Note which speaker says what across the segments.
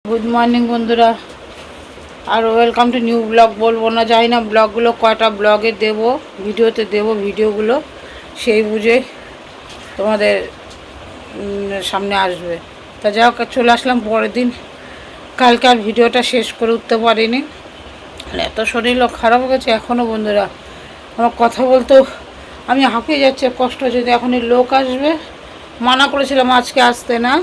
Speaker 1: Good morning বন্ধুরা, আর welcome to new blog. বলবো না যাই না, ব্লগগুলো কয়টা ব্লগে দেব, ভিডিওতে দেব, ভিডিওগুলো সেই বুঝে তোমাদের সামনে আসবে। তা যাই হোক, চলে আসলাম পরের দিন। কালকে আর ভিডিওটা শেষ করে উঠতে পারিনি, এত শরীরও খারাপ হয়ে গেছে এখনও বন্ধুরা। আমার কথা বলতেও আমি হাঁপিয়ে যাচ্ছে, কষ্ট হচ্ছে। এখনই লোক আসবে, মানা করেছিলাম আজকে আসতে না,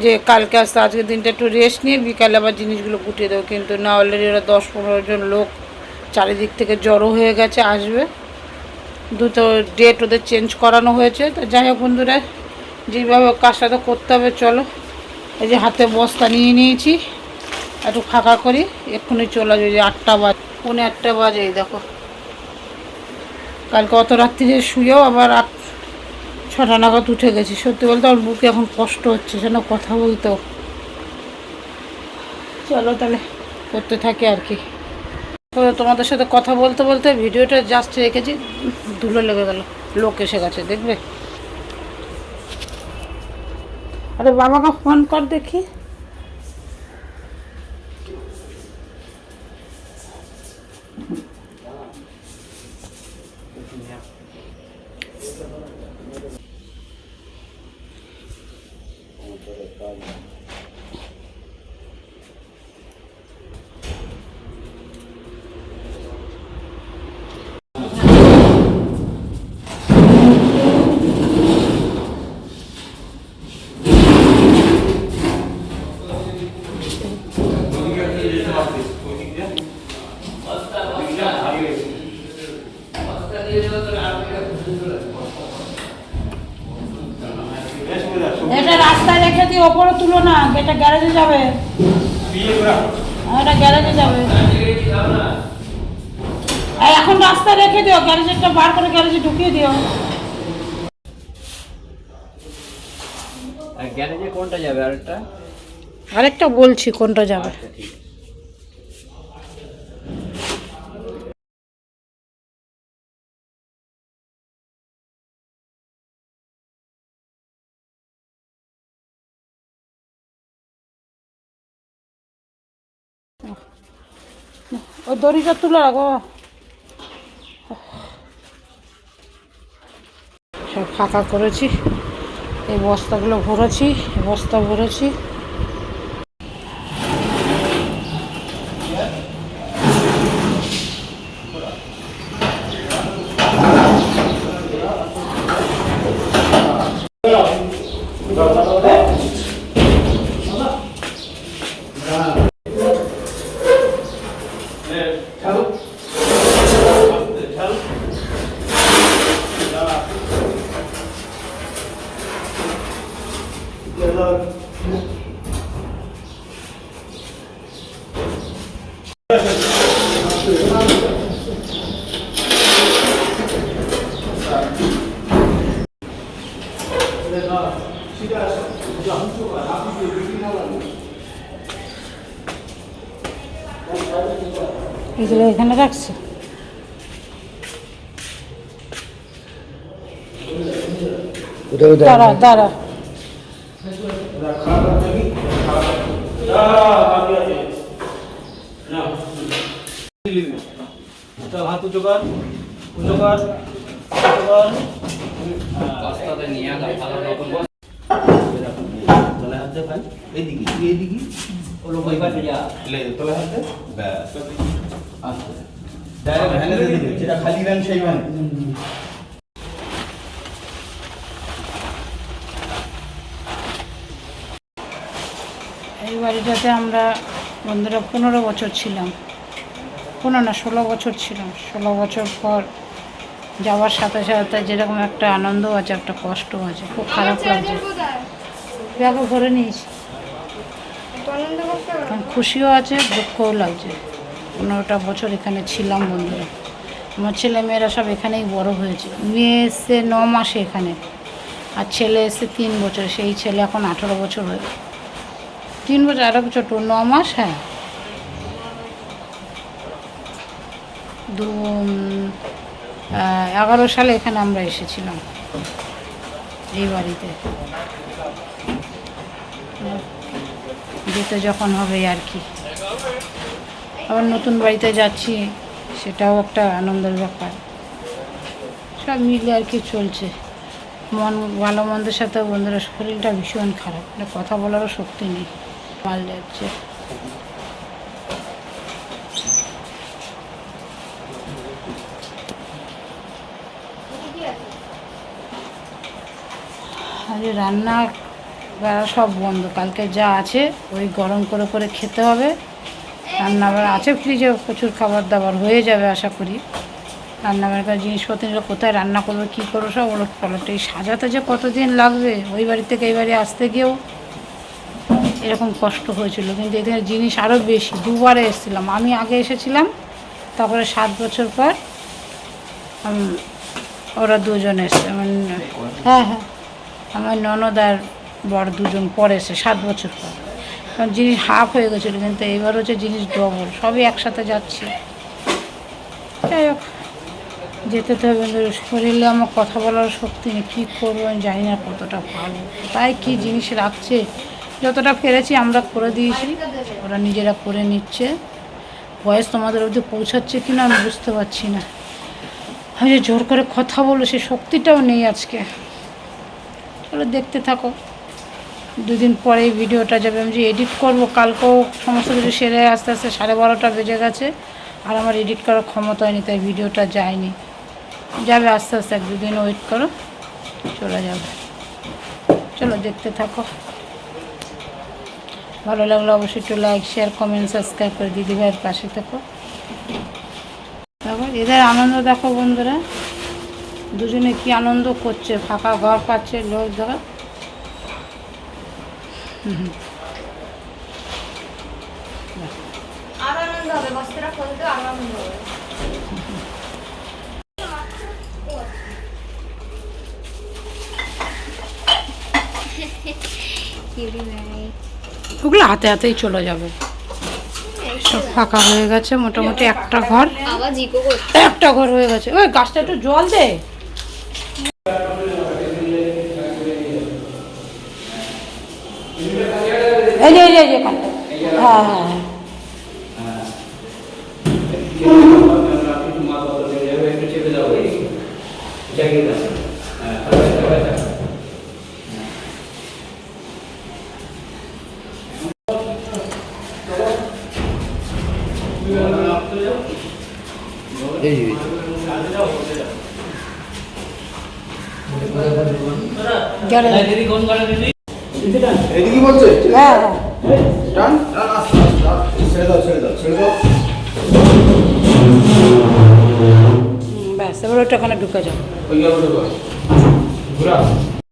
Speaker 1: যে কালকে আসতে, আজকের দিনটা একটু রেস্ট নিয়ে বিকালে আবার জিনিসগুলো গুটিয়ে দেবো। কিন্তু না, অলরেডি ওরা 10-15 জন লোক চারিদিক থেকে জড়ো হয়ে গেছে, আসবে। দুটো ডেট ওদের চেঞ্জ করানো হয়েছে। তো যাই হোক বন্ধুরা, যেভাবে কাজটা তো করতে হবে। চলো, এই যে হাতে বস্তা নিয়ে নিয়েছি, একটু ফাঁকা করি, এক্ষুনি চলে আসবে। যে 8টা বাজে, 8:45 বাজে। এই দেখো, কালকে অত রাত্রিরে শুয়েও আবার 6টা নাগাদ উঠে গেছি। সত্যি বলতে আমার বুকে এখন কষ্ট হচ্ছে, যেন কথা বলতেও। চলো তাহলে করতে থাকি আর কি। তো তোমাদের সাথে কথা বলতে বলতে ভিডিওটা জাস্ট রেখেছি, ধুলো লেগে গেল। লোক এসে গেছে, দেখবে। আরে বাবাকে ফোন কর দেখি। এটা রাস্তায় রেখে দিয়ে ওপরে তুলো না, এটা গ্যারেজে যাবে, এটা গ্যারেজে যাবে। এখন রাস্তায় রেখে দিও, গ্যারেজেরটা বার করে গ্যারেজে ঢুকিয়ে দিও।
Speaker 2: গ্যারেজে কোনটা যাবে?
Speaker 1: আরেকটা বলছি কোনটা যাবে। ওই দড়িটা তুলে রাখো। সব ফাঁকা করেছি, এই বস্তাগুলো ভরেছি, বস্তা ভরেছি। এগুলো এখানে রাখছে। দাঁড়া দাঁড়া,
Speaker 2: হাত উঁচু কর, উঁচু কর, বস্তাতে নিয়ে ভালো রকম তলে হাত দে ভাই, এইদিকে এইদিকে ওলো ভাই ভাই যা লে তলে হাত দে, ব্যাস আচ্ছা ডাইরেক্ট হ্যান্ডে দিয়ে দিবি, যেটা খালি রান সেই মানে।
Speaker 1: এই বাড়িটাতে আমরা বন্ধুরা 15 বছর ছিলাম, 16 বছর ছিলাম। 16 বছর পর যাওয়ার সাথে সাথে যেরকম একটা আনন্দ আছে, একটা কষ্ট আছে, খুব খারাপ লাগছে। ব্যাগও ভরে নিয়েছি, খুশিও আছে, দুঃখও লাগছে। 15টা বছর এখানে ছিলাম বন্ধুরা। আমার ছেলে মেয়েরা সব এখানেই বড় হয়েছে। মেয়ে এসছে 9 মাসে এখানে, আর ছেলে এসছে 3 বছর। সেই ছেলে এখন 18 বছর হয়ে, 3 বছর, 18 বছর, 9 মাস। হ্যাঁ, 2011 সালে এখানে আমরা এসেছিলাম এই বাড়িতে। যেতে যখন হবে আর কি। আবার নতুন বাড়িতে যাচ্ছি, সেটাও একটা আনন্দের ব্যাপার। সব মিলে আর কি চলছে। মন ভালো মন্দের সাথে বন্ধুরা শরীরটা ভীষণ খারাপ, মানে কথা বলারও শক্তি নেই, পাল যাচ্ছে। আজ রান্না বেড়া সব বন্ধ, কালকে যা আছে ওই গরম করে করে খেতে হবে। রান্না বেড়া আছে ফ্রিজে, প্রচুর খাবার দাবার হয়ে যাবে আশা করি। রান্না বেড়া জিনিসপত্র কোথায় রান্না করবো কী করবো সব ওলট পালট। এই সাজাতে যে কতদিন লাগবে, ওই বাড়ি থেকে এই বাড়ি আসতে গিয়েও এরকম কষ্ট হয়েছিল, কিন্তু এখানে জিনিস আরও বেশি। দুবারে এসেছিলাম, আমি আগে এসেছিলাম, তারপরে 7 বছর পর ওরা দুজন এসছে। হ্যাঁ হ্যাঁ, আমার ননদ আর বড় দুজন পরে এসে 7 বছর পর। কারণ জিনিস হাফ হয়ে গেছিলো, কিন্তু এবার হচ্ছে জিনিস ডবল, সবই একসাথে যাচ্ছে। যাই হোক, যেতে তো হবে। শরীরে আমার কথা বলার শক্তি নেই, কী করবো আমি জানি না, কতটা ভালো তাই কী জিনিস রাখছে। যতটা পেরেছি আমরা করে দিয়েছি, ওরা নিজেরা করে নিচ্ছে। বয়স তোমাদের অবধি পৌঁছাচ্ছে কি না আমি বুঝতে পারছি না। আমি যে জোর করে কথা বলবো সে শক্তিটাও নেই আজকে। চলো দেখতে থাকো, 2 দিন পরেই ভিডিওটা যাবে। আমি যে এডিট করবো, কালকেও সমস্ত কিছু সেরে আস্তে আস্তে 12:30 বেজে গেছে, আর আমার এডিট করার ক্ষমতা হয়নি, তাই ভিডিওটা যায়নি। যাবে আস্তে আস্তে, 1-2 দিন ওয়েট করো, চলে যাবে। চলো দেখতে থাকো। ভালো লাগলে অবশ্যই একটু লাইক, শেয়ার, কমেন্ট, সাবস্ক্রাইব করে দিদিভাইয়ের পাশে থাকো। তারপর এদের আনন্দ দেখো বন্ধুরা, দুজনে কি আনন্দ করছে, ফাঁকা ঘর পাচ্ছে লোক দেখো।
Speaker 3: আরো আনন্দ হবে, বস্তাটা খুলতে আরো আনন্দ হবে।
Speaker 1: ওগুলো হাতে হাতেই চলে যাবে। সব ফাঁকা হয়ে গেছে মোটামুটি, একটা ঘর,
Speaker 3: আবার জিকো করছে।
Speaker 1: একটা ঘর হয়ে গেছে। ওই গাছটা একটু জল দে। এই যে হ্যাঁ হ্যাঁ হ্যাঁ,
Speaker 2: এদিকে বলছে
Speaker 1: হ্যাঁ হ্যাঁ।
Speaker 2: টান টান, আস্তে আস্তে ছেড়ে দাও ছেড়ে দাও ছেড়ে দাও।
Speaker 1: ব্যাস, এবার ওটা ওখানে ঢুকে যাও।
Speaker 2: ওই গেল ঘুরা।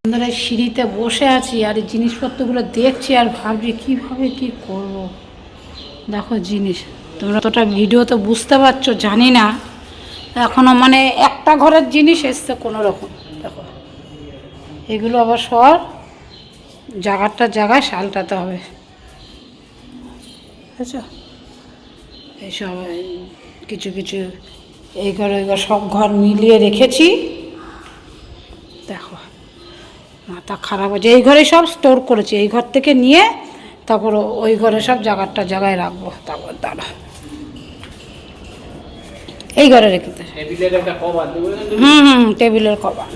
Speaker 1: আমরা সিঁড়িতে বসে আছি আর এই জিনিসপত্রগুলো দেখছি আর ভাবছি কীভাবে কী করব। দেখো জিনিস, তোমরা তোটা ভিডিও তো বুঝতে পারছো জানি না, এখনও মানে একটা ঘরের জিনিস এসছে কোনো রকম। দেখো এগুলো আবার সব জায়গায় সালটাতে হবে, বুঝেছো? এইসব কিছু কিছু এই ঘর ওই ঘর সব ঘর মিলিয়ে রেখেছি। দেখো মাথা খারাপ হয়েছে, এই ঘরে সব স্টোর করেছি, এই ঘর থেকে নিয়ে তারপর ওই ঘরে সব জায়গায় রাখবো। তারপর দাঁড়া, এই ঘরে রেখে দে। টেবিলের কভার।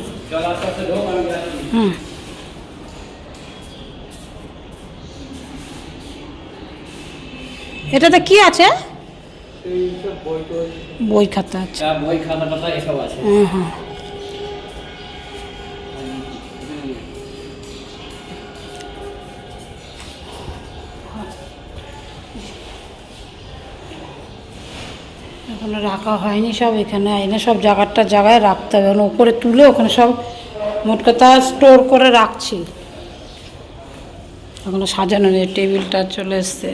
Speaker 1: এটাতে কি আছে? বই খাতা আছে,
Speaker 4: বই খাতা এসব আছে।
Speaker 1: হ্যাঁ। এখনো রাখা হয়নি, সব এখানে এনে সব জায়গায় রাখতে হবে। উপরে তুলে ওখানে সব মোট কথা স্টোর করে রাখছি। এখনো সাজানো নেই, টেবিলটা চলে এসছে।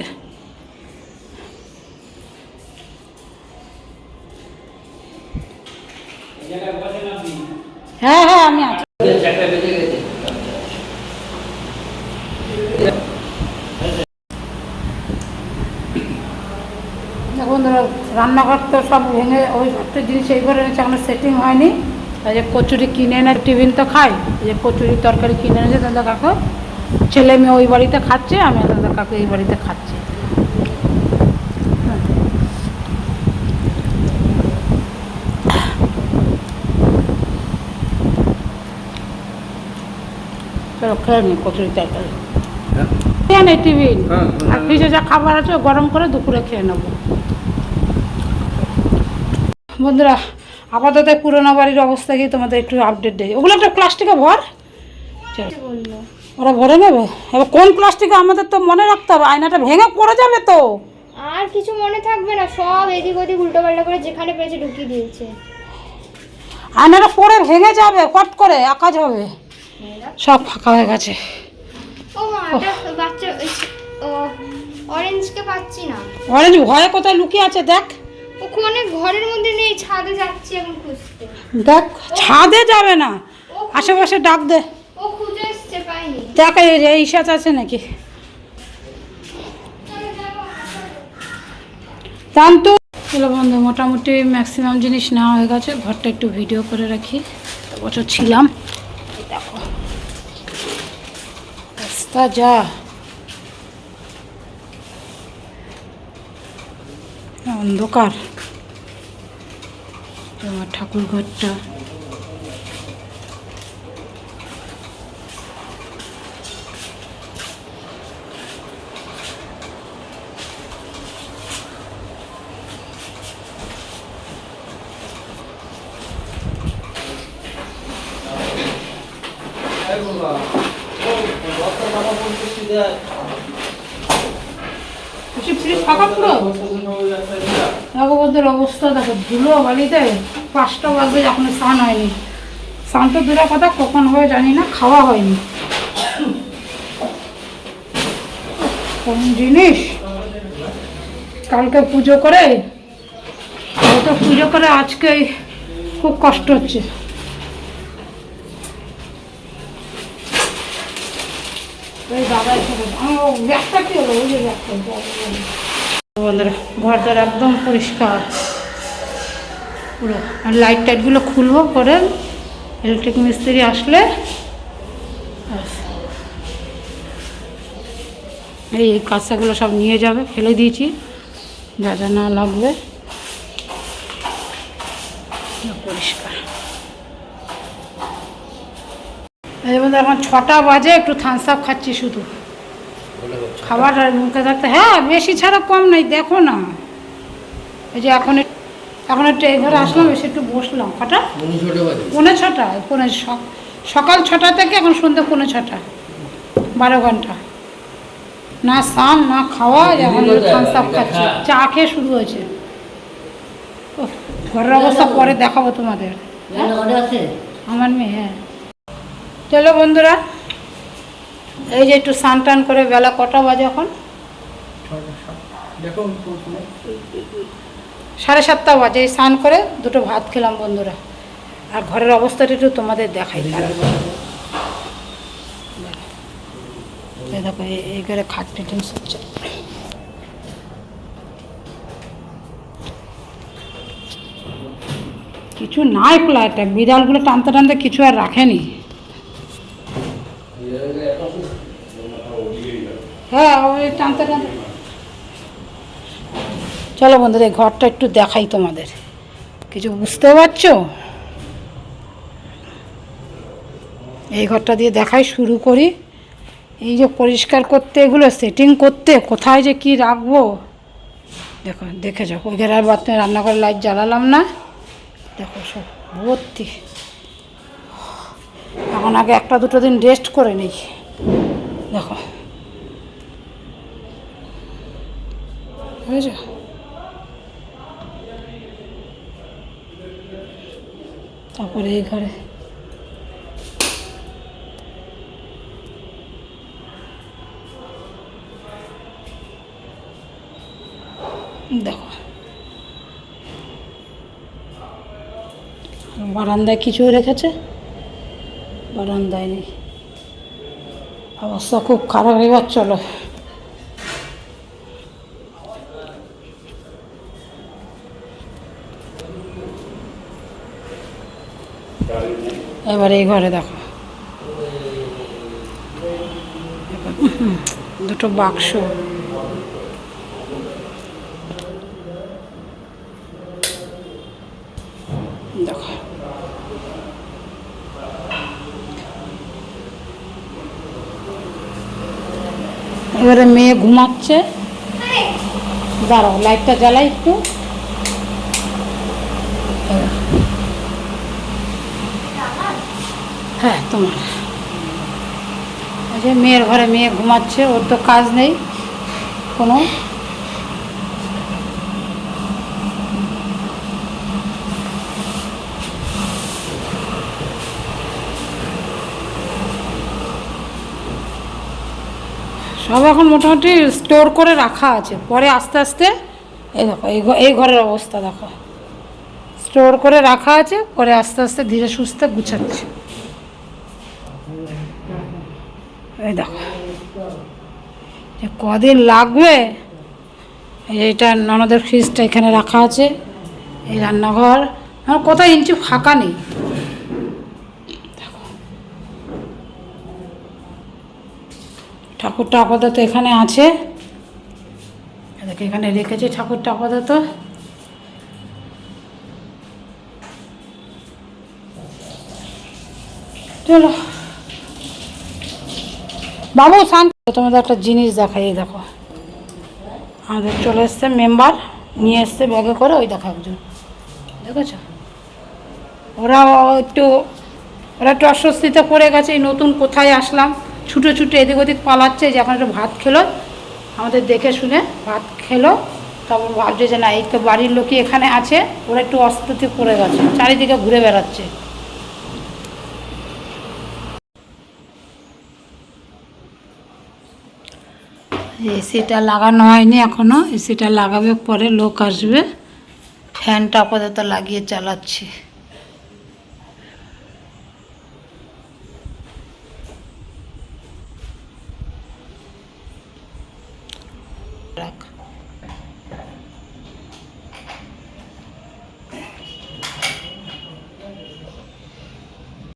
Speaker 1: হ্যাঁ হ্যাঁ আমি আছি। এখন রান্নাঘর তো সব ভেঙে ওই একটা জিনিস এই ঘরে এনেছে, এখনো সেটিং হয়নি। এই যে কচুরি কিনে এনে টিফিন তো খাই, এই যে কচুরি তরকারি কিনে এনেছে তাহলে কাকু ছেলে মেয়ে ওই বাড়িতে খাচ্ছে, আমি দাদা কাকু এই বাড়িতে খাচ্ছি। চলো খেয়ে নি কচুরি তরকারি, খেয়ে নেই টিফিন, আর ফ্রিজে যা খাবার আছে গরম করে দুপুরে খেয়ে নেবো। বন্ধুরা আপাতত পুরোনো বাড়ির অবস্থা কি তোমাদের একটু আপডেট দেয়। ওগুলো একটা প্লাস্টিকে ভর,
Speaker 3: বললো
Speaker 1: ওরা ভরে নেবে। এবার কোন প্লাস্টিকে আমাদের তো মনে রাখতে হবে, আয়নাটা ভেঙে পড়ে যাবে তো।
Speaker 3: আর কিছু মনে থাকবে না, সব এদিক ওদিক উল্টো পাল্টা করে যেখানে পেয়েছে ঢুকিয়ে দিয়েছে।
Speaker 1: আয়নাটা পড়ে ভেঙে যাবে, কট করে আকাজ হবে। সব ফাঁকা হয়ে গেছে।
Speaker 3: ও মা, এটা বাচ্চা অরেঞ্জকে পাচ্ছি না।
Speaker 1: অরেঞ্জ ভয়ে কোথায় লুকিয়ে আছে দেখ,
Speaker 3: ওখানে ঘরের মধ্যে নেই, ছাদে যাচ্ছি এখন খুঁজতে।
Speaker 1: দেখ ছাদে যাবে না, আশেপাশে ডাক দে।
Speaker 3: ও খুঁজে এসছে, পাইনি।
Speaker 1: দেখ এই সাথে আছে নাকি জানতো। চলো বন্ধু, মোটামুটি ম্যাক্সিমাম জিনিস নেওয়া হয়ে গেছে। ঘরটা একটু ভিডিও করে রাখি, বছর ছিলাম। দেখো রাস্তা যা অন্ধকার। আমার ঠাকুর ঘরটা ফাঁকা পুরো। দেখো ওদের অবস্থা দেখো, ধুলো বালিতে 5টা বাজবে, এখন স্নান হয়নি। স্নান তো দূরের কথা, কখন হবে জানি না, খাওয়া হয়নি। কোন জিনিস কালকে পুজো করে, পুজো করে আজকে খুব কষ্ট হচ্ছে। বন্ধুরা ঘরটার একদম পরিষ্কার পুরো। আর লাইট টাইটগুলো খুলবো করে, ইলেকট্রিক মিস্ত্রি আসলে। এই কাঁচাগুলো সব নিয়ে যাবে, ফেলে দিয়েছি, যা যা না লাগবে। পরিষ্কার। এই বন্ধু এখন 6টা বাজে, একটু থামস আপ খাচ্ছি শুধু। খাবার আর মুখে থাকতে, হ্যাঁ বেশি ছাড়া কম নাই, দেখো না। এই যে এখন একটু এই ঘরে আসলাম, এসে একটু বসলাম। কটা? 6:45। সকাল 6টা থেকে এখন সন্ধ্যে 6:45, 12 ঘন্টা। না স্নান না খাওয়া, এখন থামস আপ খাচ্ছি। চা খেয়ে শুরু হয়েছে। ঘরের অবস্থা পরে দেখাবো তোমাদের। আমার মেয়ে, হ্যাঁ। চলো বন্ধুরা, এই যে একটু স্নান টান করে, বেলা কটা বাজে এখন? 7:30 বাজে। স্নান করে 2টো ভাত খেলাম বন্ধুরা। আর ঘরের অবস্থাটা একটু তোমাদের দেখাই। দেখো এই ঘরে খাট ফিটিংস হচ্ছে। কিছু নাই ফ্ল্যাটে, বিড়ালগুলো টানতে টানতে কিছু আর রাখেনি। হ্যাঁ ওই টানতে টানতে। চলো বন্ধুরা, এই ঘরটা একটু দেখাই তোমাদের, কিছু বুঝতে পারছো? এই ঘরটা দিয়ে দেখাই, শুরু করি। এই যে পরিষ্কার করতে, এগুলো সেটিং করতে, কোথায় যে কি রাখবো দেখো, দেখে যাও। ওই ঘরে আর বাথরুমে রান্নাঘরে লাইট জ্বালালাম না, দেখো সব ভর্তি। এখন আগে 1-2 দিন রেস্ট করে নিই। দেখো বুঝেছ? তারপরে এই ঘরে দেখো, বারান্দায় কিছু রেখেছে, বারান্দায় নেই। অবস্থা খুব খারাপ হয়ে যাচ্ছে। চলো এবার এই ঘরে দেখো, ছোট বাক্স। দেখো এবারে মেয়ে ঘুমাচ্ছে। দাঁড়াও লাইটটা জ্বালাই একটু। হ্যাঁ তোমার যে মেয়ের ঘরে মেয়ে ঘুমাচ্ছে, ওর তো কাজ নেই কোনো। সব এখন মোটামুটি স্টোর করে রাখা আছে, পরে আস্তে আস্তে এই দেখো এই ঘরের অবস্থা দেখো, স্টোর করে রাখা আছে, পরে আস্তে আস্তে ধীরে সুস্থে গুছাচ্ছে। এই দেখো যে কদিন লাগবে। এইটা ননদের ফ্রিজটা এখানে রাখা আছে, এই রান্নাঘর আমার কোথাও ইঞ্চি ফাঁকা নেই। ঠাকুরটা আপাতত এখানে আছে, এখানে রেখেছি ঠাকুরটা আপাতত। চলো বাবু শান্ত। তোমাদের একটা জিনিস দেখাই, এই দেখো আমাদের চলে এসছে মেম্বার, নিয়ে এসছে ব্যাগে করে। ওই দেখো একজন, দেখেছো? ওরা একটু অস্বস্তিতে পড়ে গেছে, এই নতুন কোথায় আসলাম, ছুটে ছুটে এদিক ওদিক পালাচ্ছে। যে এখন একটু ভাত খেলো, আমাদের দেখে শুনে ভাত খেলো, তারপর ভাবছে যে না এই তো বাড়ির লোকই এখানে আছে। ওরা একটু অস্বস্তি পড়ে গেছে, চারিদিকে ঘুরে বেড়াচ্ছে। এসিটা লাগানো হয়নি এখনো, এসিটা লাগাবে পরে, লোক আসবে। ফ্যানটা আপাতত লাগিয়ে চালাচ্ছি। রাখ।